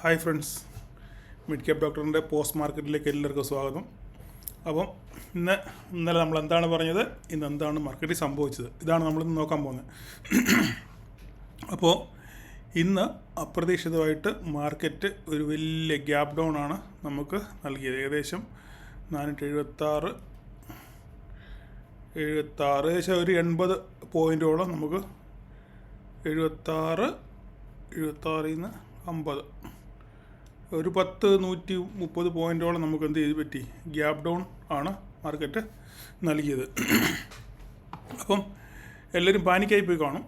Hi friends, mid cap ഡോക്ടറിൻ്റെ post മാർക്കറ്റിലേക്ക് എല്ലാവർക്കും സ്വാഗതം. അപ്പം ഇന്നലെ നമ്മൾ എന്താണ് പറഞ്ഞത്, ഇന്ന് എന്താണ് മാർക്കറ്റിൽ സംഭവിച്ചത്, ഇതാണ് നമ്മളിന്ന് നോക്കാൻ പോകുന്നത്. അപ്പോൾ ഇന്ന് അപ്രതീക്ഷിതമായിട്ട് മാർക്കറ്റ് ഒരു വലിയ ഗ്യാപ്പ് ഡൗൺ ആണ് നമുക്ക് നൽകിയത്. ഏകദേശം 476 ഏകദേശം ഒരു 80 പോയിൻറ്റോളം നമുക്ക് 76 നിന്ന് 50 ഒരു 130 പോയിൻറ്റോളം നമുക്ക് എന്ത് ചെയ്ത് പറ്റി, ഗ്യാപ്പ് ഡൗൺ ആണ് മാർക്കറ്റ് നൽകിയത്. അപ്പം എല്ലാവരും പാനിക്കായി പോയി കാണും.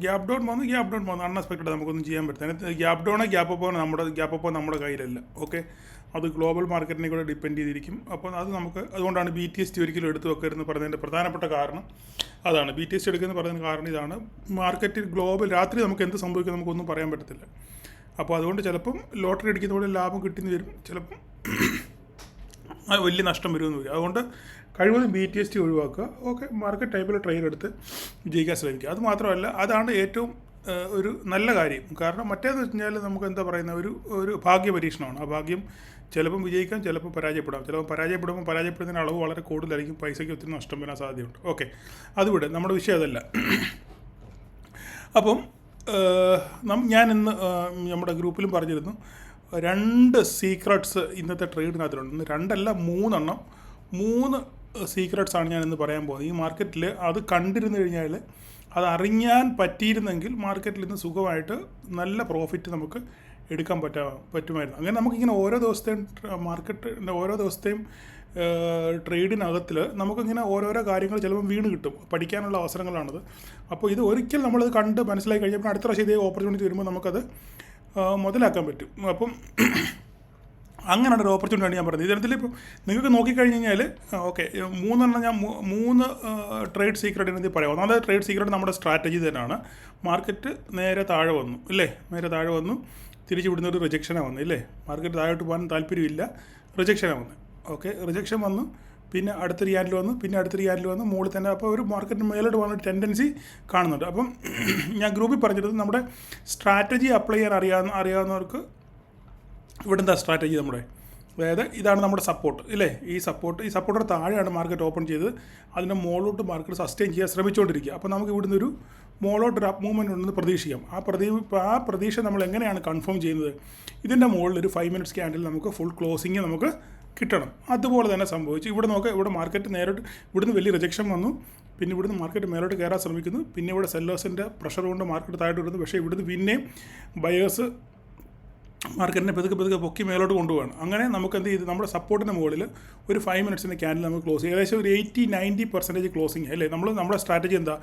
ഗ്യാപ്പ് ഡൗൺ വന്നു അൺഎക്സ്പെക്റ്റഡ്, നമുക്കൊന്നും ചെയ്യാൻ പറ്റില്ല. ഗ്യാപ്പ് അപ്പ് നമ്മുടെ കയ്യിലല്ല. ഓക്കെ, അത് ഗ്ലോബൽ മാർക്കറ്റിനെ കൂടെ ഡിപ്പെൻഡ് ചെയ്തിരിക്കും. അപ്പോൾ അത് അതുകൊണ്ടാണ് BTST ഒരിക്കലും എടുത്തു വെക്കരുതെന്ന് പറയുന്നതിൻ്റെ പ്രധാനപ്പെട്ട കാരണം അതാണ്. BTST എടുക്കുന്നത് പറയുന്ന കാരണം ഇതാണ്. മാർക്കറ്റിൽ ഗ്ലോബൽ രാത്രി നമുക്ക് എന്ത് സംഭവിക്കും നമുക്കൊന്നും പറയാൻ പറ്റത്തില്ല. അപ്പോൾ അതുകൊണ്ട് ചിലപ്പം ലോട്ടറി അടിക്കുന്ന പോലെ ലാഭം കിട്ടുന്നു വരും, ചിലപ്പം വലിയ നഷ്ടം വരുമെന്ന് വരും. അതുകൊണ്ട് കഴിവതും BTST ഒഴിവാക്കുക. ഓക്കെ, മാർക്കറ്റ് ടൈപ്പിൽ ട്രേഡ് എടുത്ത് വിജയിക്കാൻ ശ്രമിക്കുക. അത് മാത്രമല്ല, അതാണ് ഏറ്റവും ഒരു നല്ല കാര്യം. കാരണം മറ്റേതെന്ന് വെച്ച് കഴിഞ്ഞാൽ നമുക്ക് എന്താ പറയുന്ന ഒരു ഭാഗ്യ പരീക്ഷണമാണ്. ആ ഭാഗ്യം ചിലപ്പം വിജയിക്കാം, ചിലപ്പോൾ പരാജയപ്പെടാം. ചിലപ്പോൾ പരാജയപ്പെടുന്നതിന് അളവ് വളരെ കൂടുതലായിരിക്കും, പൈസയ്ക്ക് ഒത്തിരി നഷ്ടം വരാൻ സാധ്യതയുണ്ട്. ഓക്കെ, അതുവിടെ നമ്മുടെ വിഷയം അതല്ല. അപ്പം ഞാൻ ഇന്ന് നമ്മുടെ ഗ്രൂപ്പിലും പറഞ്ഞിരുന്നു, 2 സീക്രട്സ് ഇന്നത്തെ ട്രേഡിനകത്തിലുണ്ട്. ഇന്ന് 2 അല്ല 3 സീക്രട്സാണ് ഞാൻ ഇന്ന് പറയാൻ പോകുന്നത്. ഈ മാർക്കറ്റിൽ അത് കണ്ടിരുന്നു കഴിഞ്ഞാൽ, അത് അറിയാൻ പറ്റിയിരുന്നെങ്കിൽ മാർക്കറ്റിൽ ഇന്ന് സുഖമായിട്ട് നല്ല പ്രോഫിറ്റ് നമുക്ക് എടുക്കാൻ പറ്റുമായിരുന്നു. അങ്ങനെ നമുക്കിങ്ങനെ ഓരോ ദിവസത്തെയും ട്രേഡിനകത്തിൽ നമുക്കിങ്ങനെ ഓരോരോ കാര്യങ്ങൾ ചിലപ്പോൾ വീണ് കിട്ടും. പഠിക്കാനുള്ള അവസരങ്ങളാണത്. അപ്പോൾ ഇത് ഒരിക്കൽ നമ്മളത് കണ്ട് മനസ്സിലാക്കി കഴിഞ്ഞപ്പോൾ അടുത്ത പ്രാവശ്യം ഇതേ ഓപ്പർച്യൂണിറ്റി വരുമ്പോൾ നമുക്കത് മുതലാക്കാൻ പറ്റും. അപ്പം അങ്ങനെയാണ് ഒരു ഓപ്പർച്യൂണിറ്റിയാണ് ഞാൻ പറഞ്ഞത്. ഇതിനകത്തിൽ ഇപ്പം നിങ്ങൾക്ക് നോക്കിക്കഴിഞ്ഞ് കഴിഞ്ഞാൽ, ഓക്കെ, 3 ട്രേഡ് സീക്രട്ട് ഇതിനകത്ത് പറയാം. ഒന്നാമത്തെ ട്രേഡ് സീക്രട്ട് നമ്മുടെ സ്ട്രാറ്റജി തന്നെയാണ്. മാർക്കറ്റ് നേരെ താഴെ വന്നു തിരിച്ച് വിടുന്ന ഒരു റിജക്ഷനാണ് വന്നു, ഇല്ലേ? മാർക്കറ്റ് താഴോട്ട് പോകാൻ താല്പര്യമില്ല, റിജക്ഷനാണ് വന്നത്. ഓക്കെ, റിജക്ഷൻ വന്നു, പിന്നെ അടുത്തൊരു യാൻഡിൽ വന്നു, മുകളിൽ തന്നെ. അപ്പോൾ ഒരു മാർക്കറ്റ് മേലോട്ട് പോകാൻ ഒരു ടെൻഡൻസി കാണുന്നുണ്ട്. അപ്പം ഞാൻ ഗ്രൂപ്പിൽ പറഞ്ഞിരുന്നത്, നമ്മുടെ സ്ട്രാറ്റജി അപ്ലൈ ചെയ്യാൻ അറിയാവുന്നവർക്ക് ഇവിടുത്തെ സ്ട്രാറ്റജി അതായത് ഇതാണ് നമ്മുടെ സപ്പോർട്ട്, ഇല്ലേ? ഈ സപ്പോർട്ടിന് താഴെയാണ് മാർക്കറ്റ് ഓപ്പൺ ചെയ്തത്. അതിൻ്റെ മുകളിലോട്ട് മാർക്കറ്റ് സസ്റ്റെയിൻ ചെയ്യാൻ ശ്രമിച്ചുകൊണ്ടിരിക്കുക. അപ്പോൾ നമുക്ക് ഇവിടുന്ന് ഒരു മുകളിലോട്ടൊരു അപ്പ് മൂവ്മെൻറ്റ് ഉണ്ടെന്ന് പ്രതീക്ഷിക്കാം. ആ പ്രതീക്ഷ നമ്മൾ എങ്ങനെയാണ് കൺഫേം ചെയ്യുന്നത്? ഇതിൻ്റെ മുകളിൽ ഒരു 5 മിനിറ്റ്സ് ക്യാൻഡിൽ നമുക്ക് ഫുൾ ക്ലോസിങ് നമുക്ക് കിട്ടണം. അതുപോലെ തന്നെ സംഭവിച്ചു. ഇവിടെ മാർക്കറ്റ് ഇവിടുന്ന് വലിയ റിജക്ഷൻ വന്നു. പിന്നെ ഇവിടുന്ന് മാർക്കറ്റ് മേലോട്ട് കയറാൻ ശ്രമിക്കുന്നു. പിന്നെ ഇവിടെ സെല്ലേഴ്സിൻ്റെ പ്രഷർ കൊണ്ട് മാർക്കറ്റ് താഴോട്ട് വരുന്നു. പക്ഷേ ഇവിടുന്ന് പിന്നെയും ബയേഴ്സ് മാർക്കറ്റിനെ പതുക്കെ പൊക്കി മേലോട്ട് കൊണ്ടുപോകണം. അങ്ങനെ നമുക്ക് എന്ത് ചെയ്ത്, നമ്മുടെ സപ്പോർട്ടിൻ്റെ മുകളിൽ ഒരു 5 മിനിറ്റ്സിൻ്റെ ക്യാൻഡിൽ നമുക്ക് ക്ലോസ് ചെയ്യും. ഏകദേശം ഒരു 80-90% ക്ലോസിങ്, അല്ലേ? നമ്മുടെ സ്ട്രാറ്റജി എന്താ?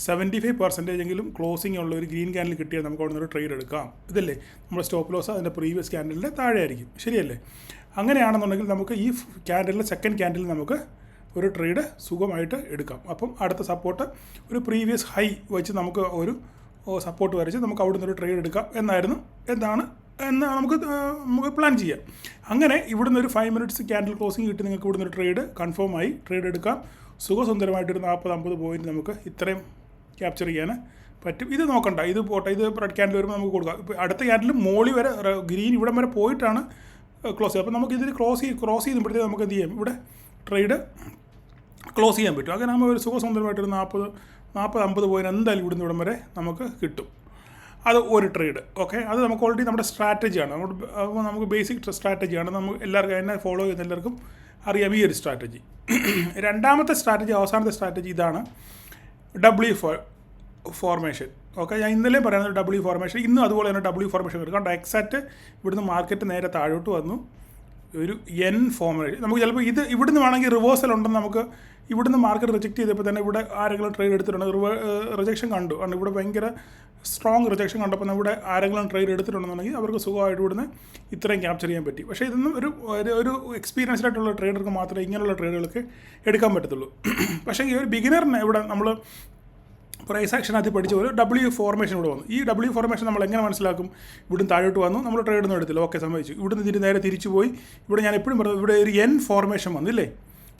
75% എങ്കിലും ക്ലോസിംഗ് ഉള്ള ഒരു ഗ്രീൻ ക്യാൻഡിൽ കിട്ടിയാൽ നമുക്ക് അവിടെ നിന്ന് ഒരു ട്രേഡ് എടുക്കാം. ഇതല്ലേ നമ്മുടെ സ്റ്റോപ്പ് ലോസ്? അതിൻ്റെ പ്രീവിയസ് ക്യാൻഡിലിൻ്റെ താഴെ ആയിരിക്കും, ശരിയല്ലേ? അങ്ങനെയാണെന്നുണ്ടെങ്കിൽ നമുക്ക് ഈ സെക്കൻഡ് ക്യാൻഡിൽ നമുക്ക് ഒരു ട്രേഡ് സുഖമായിട്ട് എടുക്കാം. അപ്പം അടുത്ത സപ്പോർട്ട് ഒരു പ്രീവിയസ് ഹൈ വെച്ച് നമുക്ക് ഒരു സപ്പോർട്ട് വരച്ച് നമുക്ക് അവിടെ നിന്നൊരു ട്രേഡ് എടുക്കാം എന്നാണ് നമുക്ക് പ്ലാൻ ചെയ്യാം. അങ്ങനെ ഇവിടുന്ന് ഒരു 5 മിനിറ്റ്സ് ക്യാൻഡിൽ ക്ലോസിങ് കിട്ടി നിങ്ങൾക്ക് ഇവിടുന്ന് ഒരു ട്രേഡ് എടുക്കാം. സുഖസുന്ദരമായിട്ടൊരു 40-50 പോയിൻറ്റ് നമുക്ക് ഇത്രയും ക്യാപ്ചർ ചെയ്യാൻ പറ്റും. ഇത് നോക്കണ്ട, ഇത് പോട്ടെ, ഇത് റെഡ് ക്യാൻഡിൽ വരുമ്പോൾ നമുക്ക് കൊടുക്കാം. ഇപ്പോൾ അടുത്ത ക്യാൻഡിൽ മോളി വരെ ഗ്രീൻ ഇവിടം വരെ പോയിട്ടാണ് ക്ലോസ് ചെയ്യുക. അപ്പോൾ നമുക്ക് ഇതിൽ ക്രോസ് ചെയ്യുമ്പോഴത്തേക്ക് നമുക്ക് എന്ത് ചെയ്യാം, ഇവിടെ ട്രേഡ് ക്ലോസ് ചെയ്യാൻ പറ്റും. അങ്ങനെ നമ്മൾ ഒരു സുഖസുന്ദരമായിട്ടൊരു 40-50 പോയിൻറ്റ് എന്തായാലും ഇവിടുന്ന് വരെ നമുക്ക് കിട്ടും. അത് ഒരു ട്രേഡ്. ഓക്കെ, അത് നമുക്ക് ഓൾറെഡി നമ്മുടെ സ്ട്രാറ്റജിയാണ്. നമുക്ക് ബേസിക് സ്ട്രാറ്റജിയാണ്. നമുക്ക് എല്ലാവർക്കും എന്നെ ഫോളോ ചെയ്യുന്ന എല്ലാവർക്കും അറിയാം ഈ ഒരു സ്ട്രാറ്റജി. രണ്ടാമത്തെ സ്ട്രാറ്റജി, അവസാനത്തെ സ്ട്രാറ്റജി ഇതാണ്, W ഫോർമേഷൻ. ഓക്കെ, ഞാൻ ഇന്നലെ പറയുന്നത് W ഫോർമേഷൻ. ഇന്നും അതുപോലെ തന്നെ W ഫോർമേഷൻ എടുക്കാം. എക്സാക്റ്റ് ഇവിടുന്ന് മാർക്കറ്റ് നേരെ താഴോട്ട് വന്നു ഒരു N ഫോർമേഷൻ. നമുക്ക് ചിലപ്പോൾ ഇവിടുന്ന് വേണമെങ്കിൽ റിവേഴ്സൽ ഉണ്ടെന്ന് നമുക്ക് ഇവിടുന്ന് മാർക്കറ്റ് റിജക്റ്റ് ചെയ്തപ്പോൾ തന്നെ ഇവിടെ ആരെങ്കിലും ട്രേഡ് എടുത്തിട്ടുണ്ട്, റിജക്ഷൻ കണ്ടു. കാരണം ഇവിടെ ഭയങ്കര സ്ട്രോങ് റിജക്ഷൻ കണ്ടപ്പോൾ ഇവിടെ ആരെങ്കിലും ട്രേഡ് എടുത്തിട്ടുണ്ടെന്നുണ്ടെങ്കിൽ അവർക്ക് സുഖമായിട്ട് ഇവിടുന്ന് ഇത്രയും ക്യാപ്ചർ ചെയ്യാൻ പറ്റി. പക്ഷേ ഇതൊന്നും ഒരു എക്സ്പീരിയൻസ്ഡ് ആയിട്ടുള്ള ട്രേഡർക്ക് മാത്രമേ ഇങ്ങനെയുള്ള ട്രേഡുകൾക്ക് എടുക്കാൻ പറ്റത്തുള്ളൂ. പക്ഷേ ഈ ഒരു ബിഗിനറിന് ഇവിടെ നമ്മൾ പ്രൈസ് ആക്ഷനകത്ത് പഠിച്ച പോലെ W ഫോർമേഷൻ ഇവിടെ വന്നു. ഈ W ഫോർമേഷൻ നമ്മൾ എങ്ങനെ മനസ്സിലാക്കും? ഇവിടുന്ന് താഴോട്ട് വന്നു, നമ്മൾ ട്രേഡ് ഒന്നും എടുത്തില്ല, ഓക്കെ, സംഭവിച്ചു. ഇവിടുന്ന് നേരെ തിരിച്ചു പോയി. ഇവിടെ ഞാൻ എപ്പോഴും പറഞ്ഞു, ഇവിടെ ഒരു N ഫോർമേഷൻ വന്നു, ഇല്ലേ?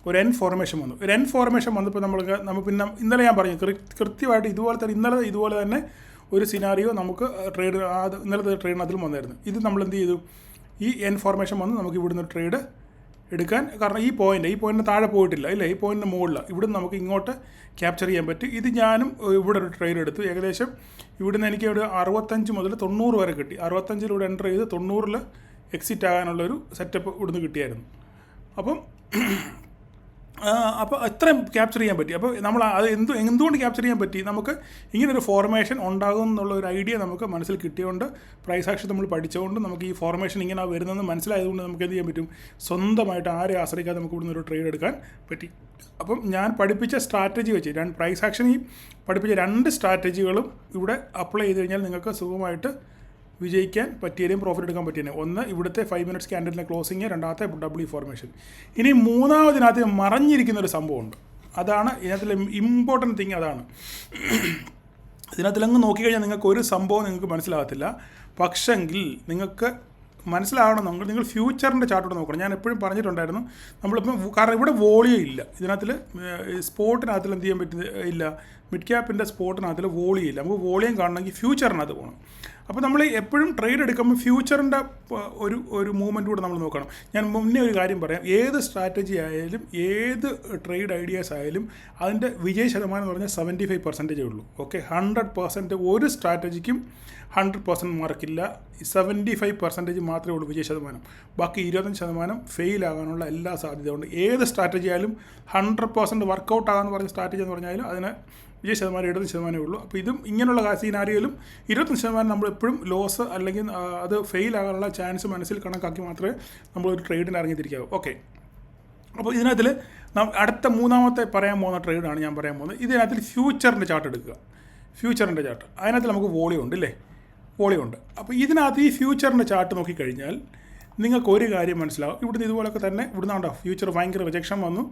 ഒരു N ഫോർമേഷൻ വന്നപ്പോൾ നമ്മൾ പിന്നെ ഇന്നലെ ഞാൻ പറഞ്ഞു കൃത്യമായിട്ട് ഇതുപോലെ തന്നെ ഒരു സിനാറിയോ നമുക്ക് ട്രേഡ് ഇന്നലത്തെ ട്രേഡിനകത്തിൽ വന്നായിരുന്നു. ഇത് നമ്മൾ എന്ത് ചെയ്തു, ഈ ഫോർമേഷൻ വന്ന് നമുക്ക് ഇവിടുന്ന് ട്രേഡ് എടുക്കാൻ, കാരണം ഈ പോയിൻറ്റിന് താഴെ പോയിട്ടില്ല ഇല്ല, ഈ പോയിൻറ്റിന് മുകളിലാണ്, ഇവിടുന്ന് നമുക്ക് ഇങ്ങോട്ട് ക്യാപ്ചർ ചെയ്യാൻ പറ്റും. ഇത് ഞാനും ഇവിടെ ഒരു ട്രേഡ് എടുത്തു. ഏകദേശം ഇവിടുന്ന് എനിക്ക് ഒരു 65 മുതൽ 90 വരെ കിട്ടി. 65 എൻ്റർ ചെയ്ത് 90 എക്സിറ്റ് ആകാനുള്ളൊരു സെറ്റപ്പ് ഇവിടുന്ന് കിട്ടിയായിരുന്നു. അപ്പോൾ എത്രയും ക്യാപ്ചർ ചെയ്യാൻ പറ്റി. അപ്പോൾ നമ്മൾ അത് എന്തുകൊണ്ട് ക്യാപ്ചർ ചെയ്യാൻ പറ്റി, നമുക്ക് ഇങ്ങനൊരു ഫോർമേഷൻ ഉണ്ടാകും എന്നുള്ള ഒരു ഐഡിയ നമുക്ക് മനസ്സിൽ കിട്ടിയതുകൊണ്ട്, പ്രൈസ് ആക്ഷൻ നമ്മൾ പഠിച്ചുകൊണ്ട്, നമുക്ക് ഈ ഫോർമേഷൻ ഇങ്ങനെ വരുന്നതെന്ന് മനസ്സിലായതുകൊണ്ട് നമുക്ക് എന്ത് ചെയ്യാൻ പറ്റും, സ്വന്തമായിട്ട് ആരെ ആശ്രയിക്കാതെ നമുക്ക് ഇവിടുന്ന് ഒരു ട്രേഡ് എടുക്കാൻ പറ്റി. അപ്പം ഞാൻ പഠിപ്പിച്ച സ്ട്രാറ്റജി വെച്ച് പ്രൈസ് ആക്ഷൻ ഈ പഠിപ്പിച്ച 2 സ്ട്രാറ്റജികളും ഇവിടെ അപ്ലൈ ചെയ്ത് കഴിഞ്ഞാൽ നിങ്ങൾക്ക് സുഖമായിട്ട് വിജയിക്കാൻ പറ്റിയതിനും പ്രോഫിറ്റ് എടുക്കാൻ പറ്റിയതിനും. ഒന്ന് ഇവിടുത്തെ 5 മിനിറ്റ്സ് ക്യാൻഡിലിൻ്റെ ക്ലോസിങ്, രണ്ടാമത്തെ ഡബ്ല്യു ഫോർമേഷൻ. ഇനി മൂന്നാമതിനകത്ത് മറഞ്ഞിരിക്കുന്നൊരു സംഭവമുണ്ട്. അതാണ് ഇതിനകത്തിലെ ഇമ്പോർട്ടൻറ്റ് തിങ്. അതാണ് ഇതിനകത്തിലങ്ങ് നോക്കിക്കഴിഞ്ഞാൽ നിങ്ങൾക്ക് ഒരു സംഭവം നിങ്ങൾക്ക് മനസ്സിലാകത്തില്ല. പക്ഷെങ്കിൽ നിങ്ങൾക്ക് മനസ്സിലാകണമെങ്കിൽ നിങ്ങൾ ഫ്യൂച്ചറിൻ്റെ ചാർട്ടോട് നോക്കണം. ഞാൻ എപ്പോഴും പറഞ്ഞിട്ടുണ്ടായിരുന്നു, നമ്മളിപ്പം കാരണം ഇവിടെ വോളിയം ഇല്ല ഇതിനകത്തിൽ, സ്പോട്ടിനകത്തിൽ എന്ത് ചെയ്യാൻ ഇല്ല, മിഡ് ക്യാപ്പിൻ്റെ സ്പോട്ടിനകത്തിൽ വോളിയം ഇല്ല. നമുക്ക് വോളിയം കാണണമെങ്കിൽ ഫ്യൂച്ചറിനകത്ത് പോകണം. അപ്പോൾ നമ്മൾ എപ്പോഴും ട്രേഡ് എടുക്കുമ്പോൾ ഫ്യൂച്ചറിൻ്റെ ഒരു മൂവ്മെൻറ്റ് കൂടെ നമ്മൾ നോക്കണം. ഞാൻ മുന്നേ ഒരു കാര്യം പറയാം, ഏത് സ്ട്രാറ്റജി ആയാലും ഏത് ട്രേഡ് ഐഡിയാസ് ആയാലും അതിൻ്റെ വിജയ ശതമാനം എന്ന് പറഞ്ഞാൽ 75% ഉള്ളൂ. ഓക്കെ, 100% ഒരു സ്ട്രാറ്റജിക്കും 100% മാർക്കില്ല. 75% മാത്രമേ ഉള്ളൂ വിജയ ശതമാനം. ബാക്കി 25% ഫെയിൽ ആകാനുള്ള എല്ലാ സാധ്യതയുണ്ട്. ഏത് സ്ട്രാറ്റജി ആയാലും 100% വർക്കൗട്ട് ആകാമെന്ന് പറഞ്ഞ സ്ട്രാറ്റജി എന്ന് പറഞ്ഞാലും അതിന് വിജയ ശതമാനം 70% ഉള്ളൂ. അപ്പോൾ ഇതും ഇങ്ങനെയുള്ള സീനാരിയോയിലും 25% നമ്മളെപ്പോഴും ലോസ് അല്ലെങ്കിൽ അത് ഫെയിൽ ആകാനുള്ള ചാൻസ് മനസ്സിൽ കണക്കാക്കി മാത്രമേ നമ്മളൊരു ട്രേഡിന് ഇറങ്ങിത്തിരിക്കാവൂ. ഓക്കെ, അപ്പോൾ ഇതിനകത്തിൽ അടുത്ത മൂന്നാമത്തെ പറയാൻ പോകുന്ന ട്രേഡാണ് ഞാൻ പറയാൻ പോകുന്നത്. ഇതിനകത്തിൽ ഫ്യൂച്ചറിൻ്റെ ചാർട്ട് എടുക്കുക. ഫ്യൂച്ചറിൻ്റെ ചാർട്ട് അതിനകത്ത് നമുക്ക് വോളിയം ഉണ്ട് ഇല്ലേ, വോളിയം ഉണ്ട്. അപ്പോൾ ഇതിനകത്ത് ഈ ഫ്യൂച്ചറിൻ്റെ ചാർട്ട് നോക്കിക്കഴിഞ്ഞാൽ നിങ്ങൾക്ക് ഒരു കാര്യം മനസ്സിലാവും. ഇവിടുന്ന് ഇതുപോലൊക്കെ തന്നെ ഇവിടുന്ന് ഉണ്ടോ ഫ്യൂച്ചർ ഭയങ്കര റിജക്ഷൻ വന്നു,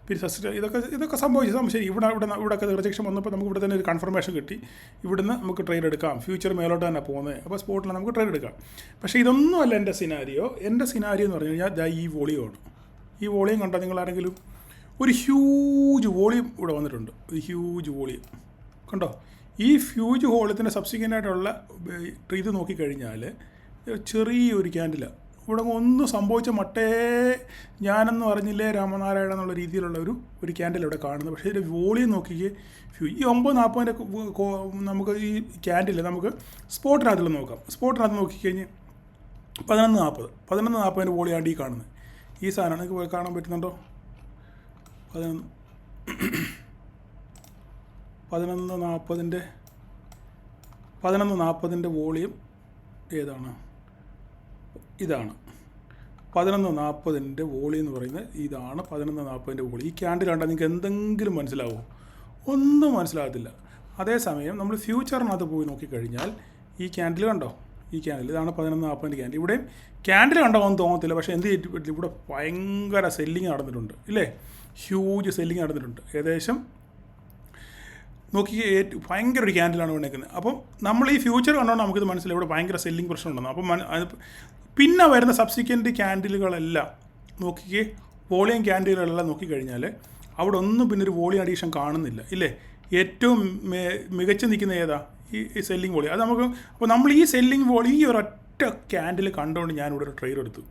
പിന്നെ ഇതൊക്കെ സംഭവിച്ചു. ശരി, ഇവിടെയൊക്കെ റിജക്ഷൻ വന്നപ്പോൾ നമുക്ക് ഇവിടെ തന്നെ ഒരു കൺഫർമേഷൻ കിട്ടി, ഇവിടുന്ന് നമുക്ക് ട്രേഡ് എടുക്കാം, ഫ്യൂച്ചർ മേലോട്ട് തന്നെ പോകുന്നത്, അപ്പോൾ സ്പോട്ടിൽ നമുക്ക് ട്രേഡ് എടുക്കാം. പക്ഷേ ഇതൊന്നുമല്ല എൻ്റെ സിനാരിയോ എന്ന് പറഞ്ഞു കഴിഞ്ഞാൽ ഈ വോളിയമാണ്. ഈ വോളിയം കണ്ടോ നിങ്ങൾ ആരെങ്കിലും? ഒരു ഹ്യൂജ് വോളിയം ഇവിടെ വന്നിട്ടുണ്ട്, ഒരു ഹ്യൂജ് വോളിയം കണ്ടോ? ഈ ഹ്യൂജ് വോളിയത്തിൻ്റെ സബ്സിക്വൻ്റ് ആയിട്ടുള്ള ഇത് നോക്കിക്കഴിഞ്ഞാൽ ചെറിയൊരു ക്യാൻഡിലാണ്. ഇവിടെ ഒന്നും സംഭവിച്ച മട്ടേ ഞാനെന്ന് പറഞ്ഞില്ലേ രാമനാരായണ എന്നുള്ള രീതിയിലുള്ള ഒരു ക്യാൻഡിൽ ഇവിടെ കാണുന്നത്. പക്ഷേ ഇതിൻ്റെ വോളിയം നോക്കിക്കേ, ഈ 9:40 നമുക്ക് ഈ ക്യാൻഡിൽ നമുക്ക് സ്പോട്ടിനകത്തിൽ നോക്കാം. സ്പോട്ടിനകത്ത് നോക്കിക്കഴിഞ്ഞ് 11:40 വോളിയാണ് ഈ കാണുന്നത്. ഈ സാധനമാണ് നിങ്ങൾക്ക് കാണാൻ പറ്റുന്നുണ്ടോ? 11:40 വോളിയം ഏതാണ്? ഇതാണ് 11:40 വോളിയം എന്ന് പറയുന്നത്. ഇതാണ് 11:40 വോളിയം. ഈ ക്യാൻഡിൽ കണ്ടാൽ നിങ്ങൾക്ക് എന്തെങ്കിലും മനസ്സിലാവുമോ? ഒന്നും മനസ്സിലാകത്തില്ല. അതേസമയം നമ്മൾ ഫ്യൂച്ചറിനകത്ത് പോയി നോക്കിക്കഴിഞ്ഞാൽ ഈ ക്യാൻഡിൽ കണ്ടോ, ഈ ക്യാൻഡിൽ ഇതാണ് 11:40 ക്യാൻഡിൽ. ഇവിടെയും ക്യാൻഡിൽ കണ്ടോ ഒന്നും തോന്നത്തില്ല. പക്ഷേ എന്ത് ചെയ്തിട്ട് ഇവിടെ ഭയങ്കര സെല്ലിങ് നടന്നിട്ടുണ്ട് ഇല്ലേ, ഹ്യൂജ് സെല്ലിങ് നടന്നിട്ടുണ്ട്. ഏകദേശം നോക്കി ഭയങ്കര ഒരു ക്യാൻഡിലാണ് വന്നേക്കുന്നത്. അപ്പം നമ്മൾ ഈ ഫ്യൂച്ചർ കണ്ടോണ്ട് നമുക്കിത് മനസ്സിലായി ഇവിടെ ഭയങ്കര സെല്ലിങ് പ്രശ്നം ഉണ്ടെന്ന്. അപ്പം പിന്നെ വരുന്ന സബ്സിക്വൻറ്റ് ക്യാൻഡിലുകളെല്ലാം നോക്കിക്കേ, വോളിയം ക്യാൻഡിലുകളെല്ലാം നോക്കിക്കഴിഞ്ഞാൽ അവിടെ ഒന്നും പിന്നെ ഒരു വോളിയം അഡീഷൻ കാണുന്നില്ല ഇല്ലേ. ഏറ്റവും മികച്ച് നിൽക്കുന്ന ഏതാ? ഈ സെല്ലിങ് വോളിയം. അത് നമുക്ക് അപ്പോൾ നമ്മൾ ഈ സെല്ലിങ് വോളിയം ഈ ഒരൊറ്റ ക്യാൻഡിൽ കണ്ടുകൊണ്ട് ഞാനിവിടെ ഒരു ട്രേഡ് എടുത്തു.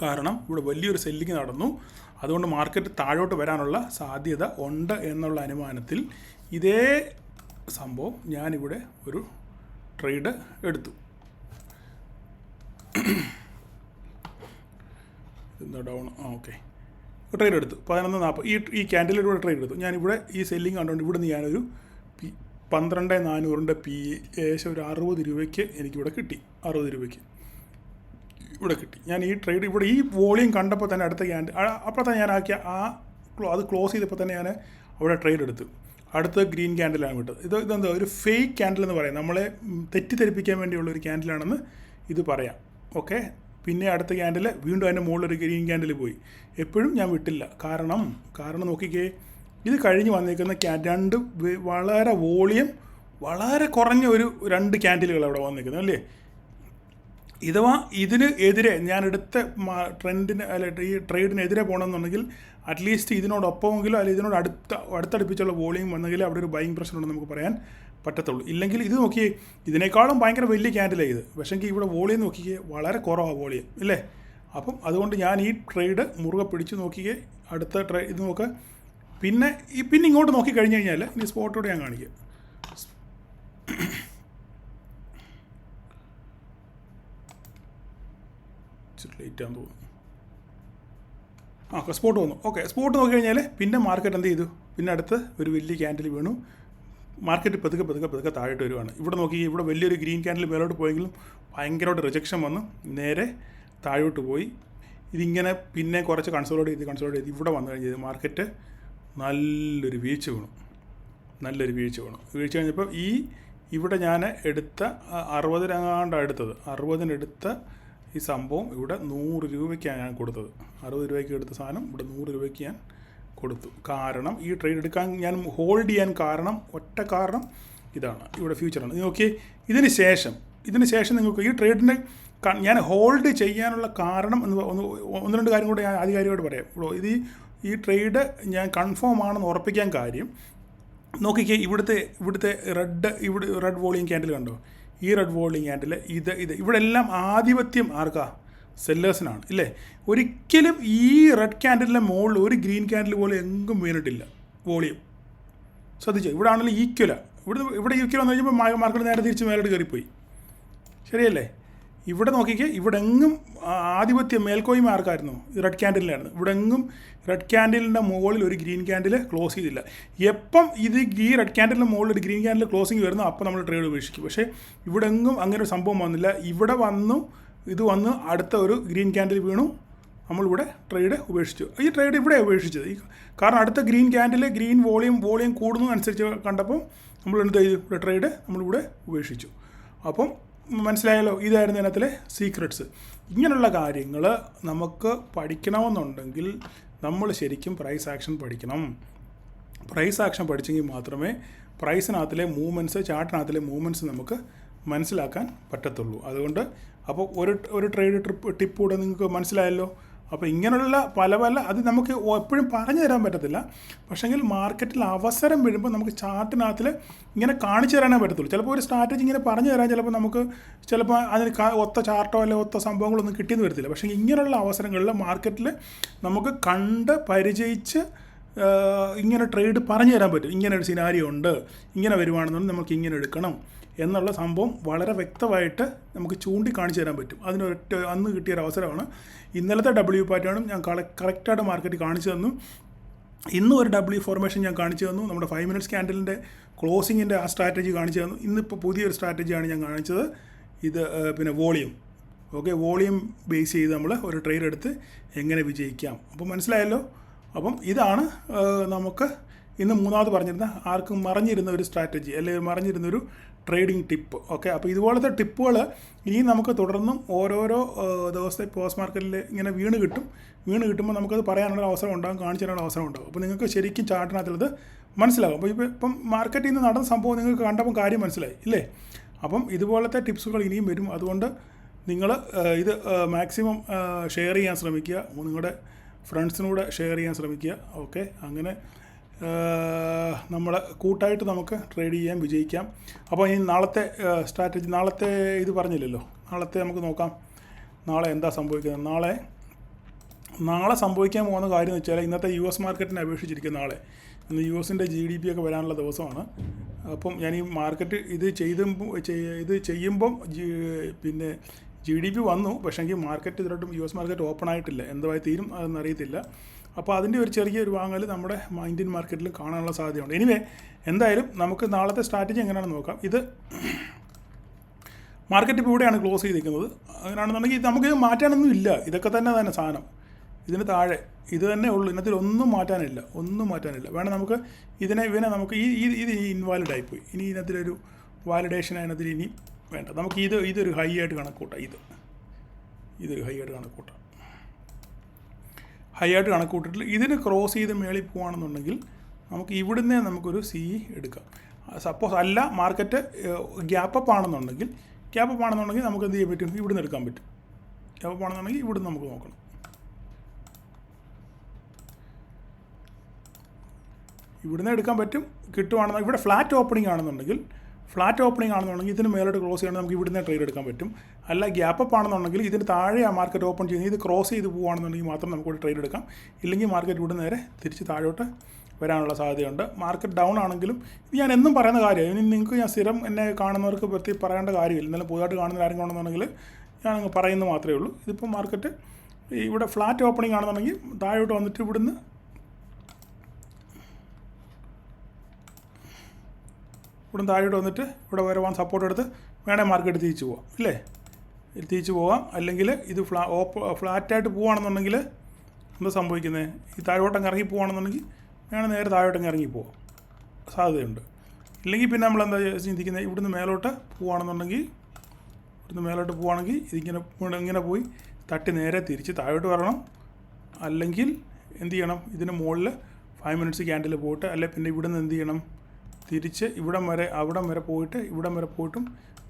കാരണം ഇവിടെ വലിയൊരു സെല്ലിങ് നടന്നു, അതുകൊണ്ട് മാർക്കറ്റ് താഴോട്ട് വരാനുള്ള സാധ്യത ഉണ്ട് എന്നുള്ള അനുമാനത്തിൽ ഇതേ സംഭവം ഞാനിവിടെ ഒരു ട്രേഡ് എടുത്തു. എന്താ ഡൗൺ? ഓക്കെ, ട്രേഡ് എടുത്തു 11:40 ഈ ക്യാൻഡിലൂടെ ട്രേഡ് എടുത്തു. ഞാനിവിടെ ഈ സെല്ലിങ് കണ്ടുകൊണ്ട് ഇവിടുന്ന് ഞാനൊരു 12,400 പി ഏകദേശം ഒരു 60 രൂപയ്ക്ക് എനിക്കിവിടെ കിട്ടി. 60 രൂപയ്ക്ക് ഇവിടെ കിട്ടി. ഞാൻ ഈ ട്രേഡ് ഇവിടെ ഈ വോളിയം കണ്ടപ്പോൾ തന്നെ അടുത്ത അപ്പോൾ തന്നെ ഞാൻ ആക്കിയ അത് ക്ലോസ് ചെയ്തപ്പോൾ തന്നെ ഞാൻ അവിടെ ട്രേഡ് എടുത്തു. അടുത്ത ഗ്രീൻ ക്യാൻഡിലാണ് വിട്ടത്. ഇതെന്താ ഒരു ഫേക്ക് ക്യാൻഡിൽ എന്ന് പറയാം, നമ്മളെ തെറ്റിദ്ധരിപ്പിക്കാൻ വേണ്ടിയുള്ള ഒരു ക്യാൻഡിലാണെന്ന് ഇത് പറയാം. ഓക്കെ, പിന്നെ അടുത്ത ക്യാൻഡിൽ വീണ്ടും അതിൻ്റെ മുകളിലൊരു ഗ്രീൻ ക്യാൻഡിൽ പോയി. എപ്പോഴും ഞാൻ വിട്ടില്ല. കാരണം നോക്കിക്കേ, ഇത് കഴിഞ്ഞ് വന്നിരിക്കുന്ന രണ്ട് വളരെ വോളിയം വളരെ കുറഞ്ഞ ഒരു 2 ക്യാൻഡിലുകൾ അവിടെ വന്നിരിക്കുന്നത് അല്ലേ. ഇഥവാ ഇതിന് എതിരെ ഞാൻ എടുത്ത ട്രെൻഡിന് അല്ല ഈ ട്രേഡിനെതിരെ പോകണമെന്നുണ്ടെങ്കിൽ അറ്റ്ലീസ്റ്റ് ഇതിനോടൊപ്പമെങ്കിലും അല്ലെങ്കിൽ ഇതിനോട് അടുത്തടുപ്പിച്ചുള്ള വോളിയം വന്നെങ്കിൽ അവിടെ ഒരു ബൈയിങ് പ്രഷർ ഉണ്ടെന്ന് നമുക്ക് പറയാൻ പറ്റത്തുള്ളൂ. ഇല്ലെങ്കിൽ ഇത് നോക്കിയേ, ഇതിനേക്കാളും ഭയങ്കര വലിയ ക്യാൻഡിലാണ് ഇത്, പക്ഷേങ്കിൽ ഇവിടെ വോളിയം നോക്കിയേ വളരെ കുറവാണ് വോളിയം ഇല്ലേ. അപ്പം അതുകൊണ്ട് ഞാൻ ഈ ട്രേഡ് മുറുകെ പിടിച്ച് നോക്കിയേ. അടുത്ത ഇത് നോക്കുക. പിന്നെ ഇങ്ങോട്ട് നോക്കി കഴിഞ്ഞ് കഴിഞ്ഞാൽ ഇനി സ്പോട്ടോടെ ഞാൻ കാണിക്കുക. ലേറ്റാന്ന് തോന്നുന്നു. സ്പോട്ട് വന്നു. ഓക്കെ, സ്പോട്ട് നോക്കി കഴിഞ്ഞാൽ പിന്നെ മാർക്കറ്റ് എന്ത് ചെയ്തു, പിന്നെ അടുത്ത് ഒരു വലിയ ക്യാൻഡിൽ വീണു. മാർക്കറ്റ് പതുക്കെ താഴോട്ട് വരുവാണ്. ഇവിടെ നോക്കി, ഇവിടെ വലിയൊരു ഗ്രീൻ ക്യാൻഡിൽ മേലോട്ട് പോയെങ്കിലും ഭയങ്കരമായിട്ട് റിജക്ഷൻ വന്നു, നേരെ താഴോട്ട് പോയി. ഇതിങ്ങനെ പിന്നെ കുറച്ച് കൺസോളിഡേറ്റ് ചെയ്ത് ഇവിടെ വന്നു കഴിഞ്ഞത് മാർക്കറ്റ് നല്ലൊരു വീഴ്ച വീണു. വീഴ്ച കഴിഞ്ഞപ്പോൾ ഇവിടെ ഞാൻ എടുത്ത 60 എടുത്തത്, 60 എടുത്ത ഈ സംഭവം ഇവിടെ 100 രൂപയ്ക്കാണ് ഞാൻ കൊടുത്തത്. 60 രൂപയ്ക്ക് എടുത്ത സാധനം ഇവിടെ 100 രൂപയ്ക്ക് ഞാൻ കൊടുത്തു. കാരണം ഈ ട്രേഡ് എടുക്കാൻ ഞാൻ ഹോൾഡ് ചെയ്യാൻ ഒറ്റ കാരണം ഇതാണ്. ഇവിടെ ഫ്യൂച്ചറാണ്. നോക്കിയേ, ഇതിന് ശേഷം നിങ്ങൾക്ക് ഈ ട്രേഡിന് ഞാൻ ഹോൾഡ് ചെയ്യാനുള്ള കാരണം ഒന്ന് രണ്ട് കാര്യം കൂടെ ഞാൻ ആധികാരികമായിട്ട് പറയാം. ഈ ട്രേഡ് ഞാൻ കൺഫേം ആണെന്ന് ഉറപ്പിക്കാൻ കാര്യം നോക്കിക്കേ, ഇവിടുത്തെ റെഡ് വോളിയം ക്യാൻഡിൽ കണ്ടോ, ഈ റെഡ് വോളിയം ക്യാൻഡിൽ ഇവിടെ എല്ലാം ആധിപത്യം ആർക്കാ? സെല്ലേഴ്സിനാണ് ഇല്ലേ. ഒരിക്കലും ഈ റെഡ് ക്യാൻഡിലിൻ്റെ മുകളിൽ ഒരു ഗ്രീൻ ക്യാൻഡിൽ പോലെ എങ്ങും വീണിട്ടില്ല വോളിയം. ശ്രദ്ധിച്ചോ, ഇവിടെ ആണെങ്കിലും ഈക്വലാണ്. ഇവിടെ ഈക്വൽ വന്നു കഴിഞ്ഞപ്പോൾ മാർക്കറ്റ് നേരെ തിരിച്ച് മേലോട്ട് കയറിപ്പോയി. ശരിയല്ലേ. ഇവിടെ നോക്കിക്കേ, ഇവിടെ എങ്ങും ആധിപത്യം മേൽക്കോയ്മ ആർക്കായിരുന്നു? റെഡ് ക്യാൻഡിലായിരുന്നു. ഇവിടെ എങ്ങും റെഡ് ക്യാൻഡിലിൻ്റെ മുകളിൽ ഒരു ഗ്രീൻ ക്യാൻഡിൽ ക്ലോസ് ചെയ്തില്ല. എപ്പം ഈ റെഡ് ക്യാൻഡിലിൻ്റെ മുകളിൽ ഒരു ഗ്രീൻ ക്യാൻഡിൽ ക്ലോസിങ് വരുന്നു, അപ്പോൾ നമ്മൾ ട്രേഡ് ഉപേക്ഷിക്കും. പക്ഷേ ഇവിടെ എങ്ങും അങ്ങനെ ഒരു സംഭവം വന്നില്ല. ഇവിടെ വന്ന് അടുത്ത ഒരു ഗ്രീൻ ക്യാൻഡിൽ വീണു, നമ്മളിവിടെ ട്രേഡ് ഉപേക്ഷിച്ചു. ഈ ട്രേഡ് ഇവിടെ ഉപേക്ഷിച്ചത് കാരണം അടുത്ത ഗ്രീൻ ക്യാൻഡിൽ ഗ്രീൻ വോളിയം കൂടുന്നു അനുസരിച്ച് കണ്ടപ്പോൾ നമ്മൾ എന്ത് ചെയ്തു, ഇവിടെ ട്രേഡ് നമ്മളിവിടെ ഉപേക്ഷിച്ചു. അപ്പം മനസ്സിലായല്ലോ, ഇതായിരുന്നു ഇതിനകത്തിലെ സീക്രട്സ്. ഇങ്ങനെയുള്ള കാര്യങ്ങൾ നമുക്ക് പഠിക്കണമെന്നുണ്ടെങ്കിൽ നമ്മൾ ശരിക്കും പ്രൈസ് ആക്ഷൻ പഠിക്കണം. പ്രൈസ് ആക്ഷൻ പഠിച്ചെങ്കിൽ മാത്രമേ പ്രൈസിനകത്തിലെ മൂവ്മെൻറ്റ്സ്, ചാർട്ടിനകത്തിലെ മൂവ്മെൻറ്റ്സ് നമുക്ക് മനസ്സിലാക്കാൻ പറ്റത്തുള്ളൂ. അതുകൊണ്ട് അപ്പോൾ ഒരു ട്രേഡ് ടിപ്പ് കൂടെ നിങ്ങൾക്ക് മനസ്സിലായല്ലോ. അപ്പോൾ ഇങ്ങനെയുള്ള പല അത് നമുക്ക് എപ്പോഴും പറഞ്ഞു തരാൻ പറ്റത്തില്ല. പക്ഷേങ്കിൽ മാർക്കറ്റിൽ അവസരം വരുമ്പോൾ നമുക്ക് ചാർട്ടിനകത്തിൽ ഇങ്ങനെ കാണിച്ചു തരാനേ പറ്റത്തുള്ളൂ. ചിലപ്പോൾ ഒരു സ്ട്രാറ്റജി ഇങ്ങനെ പറഞ്ഞു തരാൻ ചിലപ്പോൾ അതിന് ഒത്ത ചാർട്ടോ അല്ലെങ്കിൽ ഒത്ത സംഭവങ്ങളൊന്നും കിട്ടിയെന്ന് വരത്തില്ല. പക്ഷേ ഇങ്ങനെയുള്ള അവസരങ്ങളിൽ മാർക്കറ്റിൽ നമുക്ക് കണ്ട് പരിചയിച്ച് ഇങ്ങനെ ട്രേഡ് പറഞ്ഞു തരാൻ പറ്റും. ഇങ്ങനെ ഒരു സിനാരിയോ ഉണ്ട്, ഇങ്ങനെ വരുവാണെന്നുണ്ടെങ്കിൽ നമുക്ക് ഇങ്ങനെ എടുക്കണം എന്നുള്ള സംഭവം വളരെ വ്യക്തമായിട്ട് നമുക്ക് ചൂണ്ടിക്കാണിച്ചു തരാൻ പറ്റും. അന്ന് കിട്ടിയൊരു അവസരമാണ്. ഇന്നലത്തെ W പാറ്റേണും ഞാൻ കറക്റ്റായിട്ട് മാർക്കറ്റ് കാണിച്ചു തന്നു. ഇന്നും ഒരു W ഫോർമേഷൻ ഞാൻ കാണിച്ചു തന്നു. നമ്മുടെ 5 മിനിറ്റ്സ് ക്യാൻഡലിൻ്റെ ക്ലോസിങ്ങിൻ്റെ ആ സ്ട്രാറ്റജി കാണിച്ചു തന്നു. ഇന്നിപ്പോൾ പുതിയൊരു സ്ട്രാറ്റജിയാണ് ഞാൻ കാണിച്ചത്. ഇത് പിന്നെ വോളിയം. ഓക്കെ, വോളിയം ബേസ് ചെയ്ത് നമ്മൾ ഒരു ട്രേഡ് എടുത്ത് എങ്ങനെ വിജയിക്കാം. അപ്പോൾ മനസ്സിലായല്ലോ. അപ്പം ഇതാണ് നമുക്ക് ഇന്ന് മൂന്നാമത് പറഞ്ഞിരുന്ന ആർക്കും മറഞ്ഞിരുന്ന ഒരു സ്ട്രാറ്റജി അല്ലെങ്കിൽ മറഞ്ഞിരുന്നൊരു ട്രേഡിംഗ് ടിപ്പ്. ഓക്കെ, അപ്പോൾ ഇതുപോലത്തെ ടിപ്പുകൾ ഇനിയും നമുക്ക് തുടർന്നും ഓരോരോ ദിവസത്തെ പോസ്റ്റ് മാർക്കറ്റിൽ ഇങ്ങനെ വീണ് കിട്ടുമ്പോൾ നമുക്കത് പറയാനുള്ള അവസരം ഉണ്ടാകും, കാണിച്ചു തരാനുള്ള അവസരം ഉണ്ടാകും. അപ്പോൾ നിങ്ങൾക്ക് ശരിക്കും ചാർട്ടിനകത്തുള്ളത് മനസ്സിലാകും. അപ്പോൾ ഇപ്പം മാർക്കറ്റിൽ നിന്ന് നടന്ന സംഭവം നിങ്ങൾക്ക് കണ്ടപ്പോൾ കാര്യം മനസ്സിലായി ഇല്ലേ. അപ്പം ഇതുപോലത്തെ ടിപ്സുകൾ ഇനിയും വരും. അതുകൊണ്ട് നിങ്ങൾ ഇത് മാക്സിമം ഷെയർ ചെയ്യാൻ ശ്രമിക്കുക, നിങ്ങളുടെ ഫ്രണ്ട്സിനൂടെ ഷെയർ ചെയ്യാൻ ശ്രമിക്കുക. ഓക്കെ, അങ്ങനെ നമ്മൾ കൂട്ടായിട്ട് നമുക്ക് ട്രേഡ് ചെയ്യാൻ വിജയിക്കാം. അപ്പോൾ ഈ നാളത്തെ സ്ട്രാറ്റജി, നാളത്തെ ഇത് പറഞ്ഞില്ലല്ലോ, നാളത്തെ നമുക്ക് നോക്കാം. നാളെ എന്താ സംഭവിക്കുന്നത്? നാളെ സംഭവിക്കാൻ പോകുന്ന കാര്യം എന്ന് വെച്ചാൽ ഇന്നത്തെ US മാർക്കറ്റിനെ അപേക്ഷിച്ചിരിക്കും നാളെ. ഇന്ന് US-ൻ്റെ GDP ഒക്കെ വരാനുള്ള ദിവസമാണ്. അപ്പം ഞാൻ ഈ മാർക്കറ്റ് ഇത് ചെയ്യുമ്പം പിന്നെ GDP വന്നു, പക്ഷേങ്കിൽ മാർക്കറ്റ് ഇതിലോട്ടും US മാർക്കറ്റ് ഓപ്പൺ ആയിട്ടില്ല. എന്തായി തീരും അതൊന്നും അറിയത്തില്ല. അപ്പോൾ അതിൻ്റെ ഒരു ചെറിയൊരു വാങ്ങൽ നമ്മുടെ ഇന്ത്യൻ മാർക്കറ്റിൽ കാണാനുള്ള സാധ്യതയുണ്ട്. എനിവേ, എന്തായാലും നമുക്ക് നാളത്തെ സ്ട്രാറ്റജി എങ്ങനെയാണെന്ന് നോക്കാം. ഇത് മാർക്കറ്റ് ഇപ്പോൾ ഇവിടെയാണ് ക്ലോസ് ചെയ്തിരിക്കുന്നത്. അങ്ങനെയാണെന്നുണ്ടെങ്കിൽ നമുക്ക് മാറ്റാനൊന്നും ഇല്ല. ഇതൊക്കെ തന്നെ സാധനം. ഇതിന് താഴെ ഇത് തന്നെ ഉള്ളൂ. ഇതിനകത്തിൽ ഒന്നും മാറ്റാനില്ല. വേണം നമുക്ക് ഇവനെ നമുക്ക് ഇത് ഇൻവാലിഡ് ആയിപ്പോയി. ഇനി ഇതിനകത്തിലൊരു വാലിഡേഷൻ അതിനകത്തിൽ ഇനി വേണ്ട. നമുക്ക് ഇതൊരു ഹൈ ആയിട്ട് കണക്കൂട്ടാം. ഇതൊരു ഹൈ ആയിട്ട് കണക്കൂട്ടിട്ട് ഇതിന് ക്രോസ് ചെയ്ത് മേളിൽ പോവുകയാണെന്നുണ്ടെങ്കിൽ നമുക്ക് ഇവിടുന്ന് നമുക്കൊരു CE എടുക്കാം. സപ്പോസ് അല്ല മാർക്കറ്റ് ഗ്യാപ്പ് ആണെന്നുണ്ടെങ്കിൽ നമുക്ക് എന്ത് ചെയ്യാൻ പറ്റും? ഇവിടുന്ന് എടുക്കാൻ പറ്റും. ഗ്യാപ്പ് ആണെന്നുണ്ടെങ്കിൽ ഇവിടുന്ന് നമുക്ക് നോക്കണം. ഇവിടുന്ന് എടുക്കാൻ പറ്റും. കിട്ടുവാണെന്നുണ്ടെങ്കിൽ ഇവിടെ ഫ്ലാറ്റ് ഓപ്പണിംഗ് ആണെന്നുണ്ടെങ്കിൽ ഫ്ലാറ്റ് ഓപ്പണിംഗ് ആണെന്നുണ്ടെങ്കിൽ ഇതിന് മേലോട്ട് ക്രോസ് ചെയ്യണമെങ്കിൽ നമുക്ക് ഇവിടുന്ന് ട്രേഡ് എടുക്കാൻ പറ്റും. അല്ല ഗ്യാപ്പ് അപ്പ് ആണെന്നുണ്ടെങ്കിൽ ഇതിന് താഴെ ആ മാർക്കറ്റ് ഓപ്പൺ ചെയ്യുന്നത് ഇത് ക്രോസ് ചെയ്ത് പോവുകയാണെന്നുണ്ടെങ്കിൽ മാത്രം നമുക്ക് ട്രേഡ് എടുക്കാം. ഇല്ലെങ്കിൽ മാർക്കറ്റ് ഇവിടെ നേരെ തിരിച്ച് താഴോട്ട് വരാനുള്ള സാധ്യതയുണ്ട്. മാർക്കറ്റ് ഡൗൺ ആണെങ്കിലും ഇത് ഞാൻ എന്നും പറയുന്ന കാര്യമാണ്. ഇനി നിങ്ങൾക്ക് ഞാൻ സ്ഥിരം എന്നെ കാണുന്നവർക്ക് പ്രത്യേകം പറയേണ്ട കാര്യമില്ല. ഇന്നലെ പുതുതായിട്ട് കാണുന്ന ആരും കാണുന്നുണ്ടെങ്കിൽ ഞാൻ പറയുന്നത് മാത്രമേ ഉള്ളൂ. ഇതിപ്പോൾ മാർക്കറ്റ് ഇവിടെ ഫ്ലാറ്റ് ഓപ്പണിംഗ് ആണെന്നുണ്ടെങ്കിൽ താഴോട്ട് വന്നിട്ട് ഇവിടുന്ന് താഴോട്ട് വന്നിട്ട് ഇവിടെ വരെ സപ്പോർട്ട് എടുത്ത് വേണേൽ മാർക്കറ്റ് തിരിച്ചു പോവാം, ഇല്ലേ? തിരിച്ചു പോവാം. അല്ലെങ്കിൽ ഇത് ഫ്ലാറ്റായിട്ട് പോവുകയാണെന്നുണ്ടെങ്കിൽ എന്താ സംഭവിക്കുന്നത്? ഈ താഴോട്ടങ്ങ് ഇറങ്ങി പോവുകയാണെന്നുണ്ടെങ്കിൽ വേണം നേരെ താഴോട്ടങ്ങ് ഇറങ്ങി പോവാം സാധ്യതയുണ്ട്. ഇല്ലെങ്കിൽ പിന്നെ നമ്മൾ എന്താ ചിന്തിക്കുന്നത്, ഇവിടുന്ന് മേലോട്ട് പോവുകയാണെന്നുണ്ടെങ്കിൽ ഇങ്ങനെ പോയി തട്ടി നേരെ തിരിച്ച് താഴോട്ട് വരണം. അല്ലെങ്കിൽ എന്ത് ചെയ്യണം, ഇതിന് മുകളിൽ 5 മിനിറ്റ്സ് ക്യാൻഡിൽ പോയിട്ട്, അല്ലെങ്കിൽ പിന്നെ ഇവിടുന്ന് എന്ത് ചെയ്യണം, തിരിച്ച് അവിടം വരെ പോയിട്ടും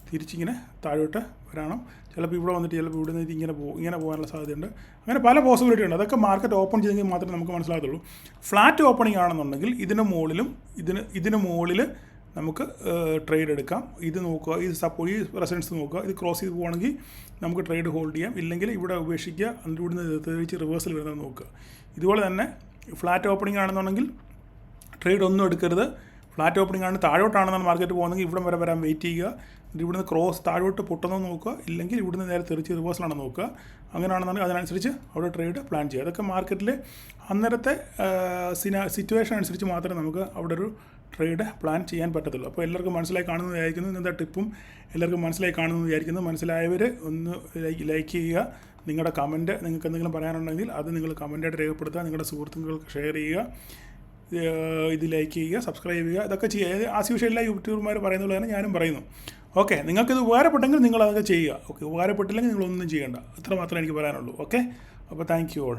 തിരിച്ചിങ്ങനെ താഴോട്ട് വരണം. ചിലപ്പോൾ ഇവിടെ വന്നിട്ട് ചിലപ്പോൾ ഇവിടെ നിന്ന് ഇങ്ങനെ പോകാനുള്ള സാധ്യതയുണ്ട്. അങ്ങനെ പല പോസിബിലിറ്റി ഉണ്ട്. അതൊക്കെ മാർക്കറ്റ് ഓപ്പൺ ചെയ്തെങ്കിൽ മാത്രമേ നമുക്ക് മനസ്സിലാകത്തുള്ളൂ. ഫ്ലാറ്റ് ഓപ്പണിംഗ് ആണെന്നുണ്ടെങ്കിൽ ഇതിന് മുകളിൽ നമുക്ക് ട്രേഡ് എടുക്കാം. ഇത് നോക്കുക, ഈ റെസൻസ് നോക്കുക. ഇത് ക്രോസ് ചെയ്ത് പോവുകയാണെങ്കിൽ നമുക്ക് ട്രേഡ് ഹോൾഡ് ചെയ്യാം. ഇല്ലെങ്കിൽ ഇവിടെ ഉപേക്ഷിക്കുക. എന്നിട്ട് ഇവിടുന്ന് തിരിച്ച് റിവേഴ്സിൽ വരുന്നത് നോക്കുക. ഇതുപോലെ തന്നെ ഫ്ലാറ്റ് ഓപ്പണിംഗ് ആണെന്നുണ്ടെങ്കിൽ ട്രേഡ് ഒന്നും എടുക്കരുത്. ഫ്ലാറ്റ് ഓപ്പണിംഗ് ആണ് താഴോട്ടാണെന്നാണ് മാർക്കറ്റ് പോകുന്നതെങ്കിൽ ഇവിടെ വരെ വരാൻ വെയിറ്റ് ചെയ്യുക. ഇവിടുന്ന് ക്രോസ് താഴോട്ട് പൊട്ടുന്നത് നോക്കുക. ഇല്ലെങ്കിൽ ഇവിടുന്ന് നേരെ തിരിച്ച് റിവേഴ്സിലാണ് നോക്കുക. അങ്ങനെയാണെന്നുണ്ടെങ്കിൽ അതിനനുസരിച്ച് അവിടെ ട്രേഡ് പ്ലാൻ ചെയ്യുക. അതൊക്കെ മാർക്കറ്റിൽ അന്നേരത്തെ സിറ്റുവേഷൻ അനുസരിച്ച് മാത്രമേ നമുക്ക് അവിടെ ഒരു ട്രേഡ് പ്ലാൻ ചെയ്യാൻ പറ്റത്തുള്ളൂ. അപ്പോൾ എല്ലാവർക്കും മനസ്സിലായി കാണുന്നത് വിചാരിക്കുന്നു. ഇന്നത്തെ ടിപ്പും എല്ലാവർക്കും മനസ്സിലായി കാണുന്നത് വിചാരിക്കുന്നു. മനസ്സിലായവർ ഒന്ന് ലൈക്ക് ചെയ്യുക. നിങ്ങളുടെ കമൻറ്റ്, നിങ്ങൾക്ക് എന്തെങ്കിലും പറയാനുണ്ടെങ്കിൽ അത് നിങ്ങൾ കമൻറ്റായിട്ട് രേഖപ്പെടുത്തുക. നിങ്ങളുടെ സുഹൃത്തുക്കൾക്ക് ഷെയർ ചെയ്യുക. ഇത് ലൈക്ക് ചെയ്യുക, സബ്സ്ക്രൈബ് ചെയ്യുക. ഇതൊക്കെ ചെയ്യുക. ആസ് യൂഷ്വൽ എല്ലാ യൂട്യൂബർമാർ പറയുന്ന പോലെ തന്നെ ഞാനും പറയുന്നു. ഓക്കെ, നിങ്ങൾക്കിത് ഉപകാരപ്പെട്ടെങ്കിൽ നിങ്ങളതൊക്കെ ചെയ്യുക. ഓക്കെ, ഉപകാരപ്പെട്ടില്ലെങ്കിൽ നിങ്ങളൊന്നും ചെയ്യേണ്ട. ഇത്ര മാത്രമേ എനിക്ക് പറയാനുള്ളൂ. ഓക്കെ, അപ്പോൾ താങ്ക് യു ഓൾ.